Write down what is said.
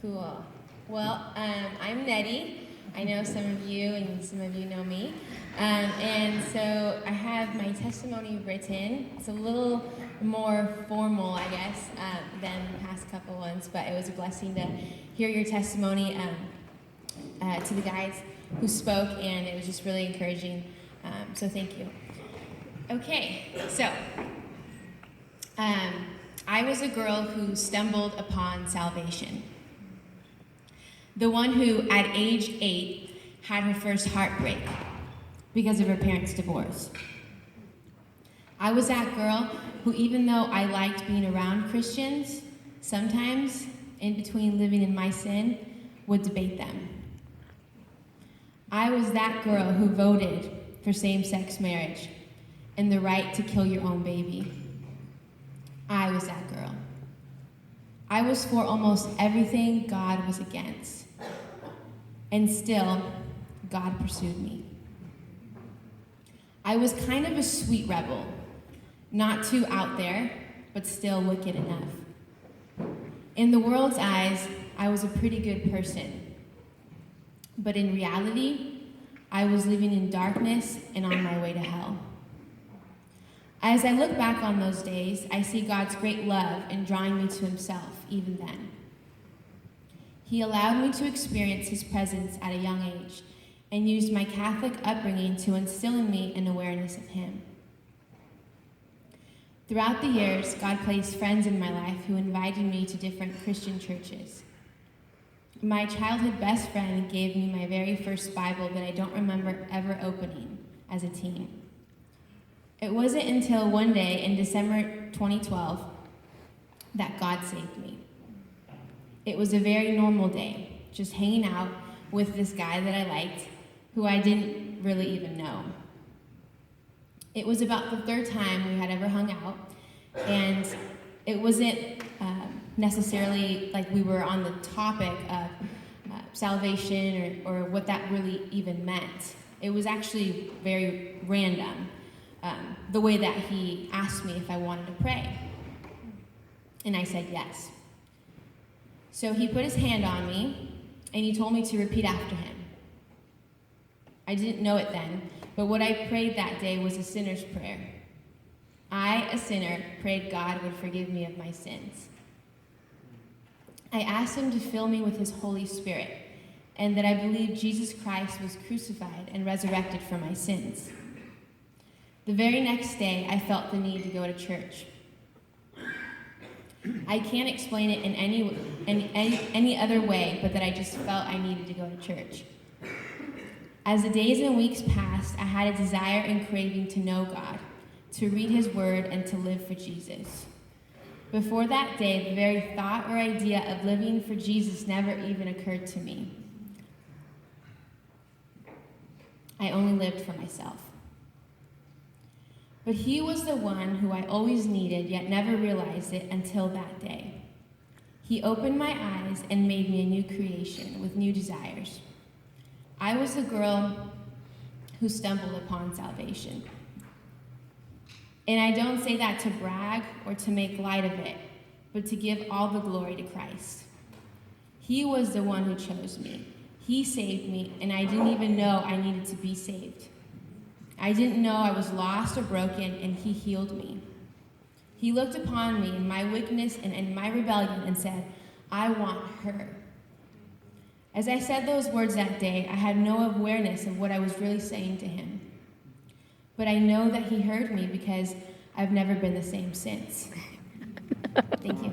Cool. Well, I'm Nettie. I know some of you and some of you know me. And so I have my testimony written. It's a little more formal, I guess, than the past couple ones, but it was a blessing to hear your testimony to the guys who spoke, and it was just really encouraging. So thank you. Okay, so I was a girl who stumbled upon salvation. The one who, at age 8, had her first heartbreak because of her parents' divorce. I was that girl who, even though I liked being around Christians, sometimes, in between living in my sin, would debate them. I was that girl who voted for same-sex marriage and the right to kill your own baby. I was that girl. I was for almost everything God was against. And still, God pursued me. I was kind of a sweet rebel, not too out there, but still wicked enough. In the world's eyes, I was a pretty good person. But in reality, I was living in darkness and on my way to hell. As I look back on those days, I see God's great love in drawing me to himself even then. He allowed me to experience his presence at a young age and used my Catholic upbringing to instill in me an awareness of him. Throughout the years, God placed friends in my life who invited me to different Christian churches. My childhood best friend gave me my very first Bible that I don't remember ever opening as a teen. It wasn't until one day in December 2012 that God saved me. It was a very normal day, just hanging out with this guy that I liked, who I didn't really even know. It was about the third time we had ever hung out, and it wasn't necessarily like we were on the topic of salvation or what that really even meant. It was actually very random, the way that he asked me if I wanted to pray. And I said yes. So he put his hand on me, and he told me to repeat after him. I didn't know it then, but what I prayed that day was a sinner's prayer. I, a sinner, prayed God would forgive me of my sins. I asked him to fill me with his Holy Spirit, and that I believed Jesus Christ was crucified and resurrected for my sins. The very next day, I felt the need to go to church. I can't explain it in any other way, but that I just felt I needed to go to church. As the days and weeks passed, I had a desire and craving to know God, to read his word, and to live for Jesus. Before that day, the very thought or idea of living for Jesus never even occurred to me. I only lived for myself. But he was the one who I always needed, yet never realized it until that day. He opened my eyes and made me a new creation with new desires. I was the girl who stumbled upon salvation. And I don't say that to brag or to make light of it, but to give all the glory to Christ. He was the one who chose me. He saved me, and I didn't even know I needed to be saved. I didn't know I was lost or broken, and he healed me. He looked upon me in my wickedness and in my rebellion and said, I want her. As I said those words that day, I had no awareness of what I was really saying to him. But I know that he heard me because I've never been the same since. Thank you.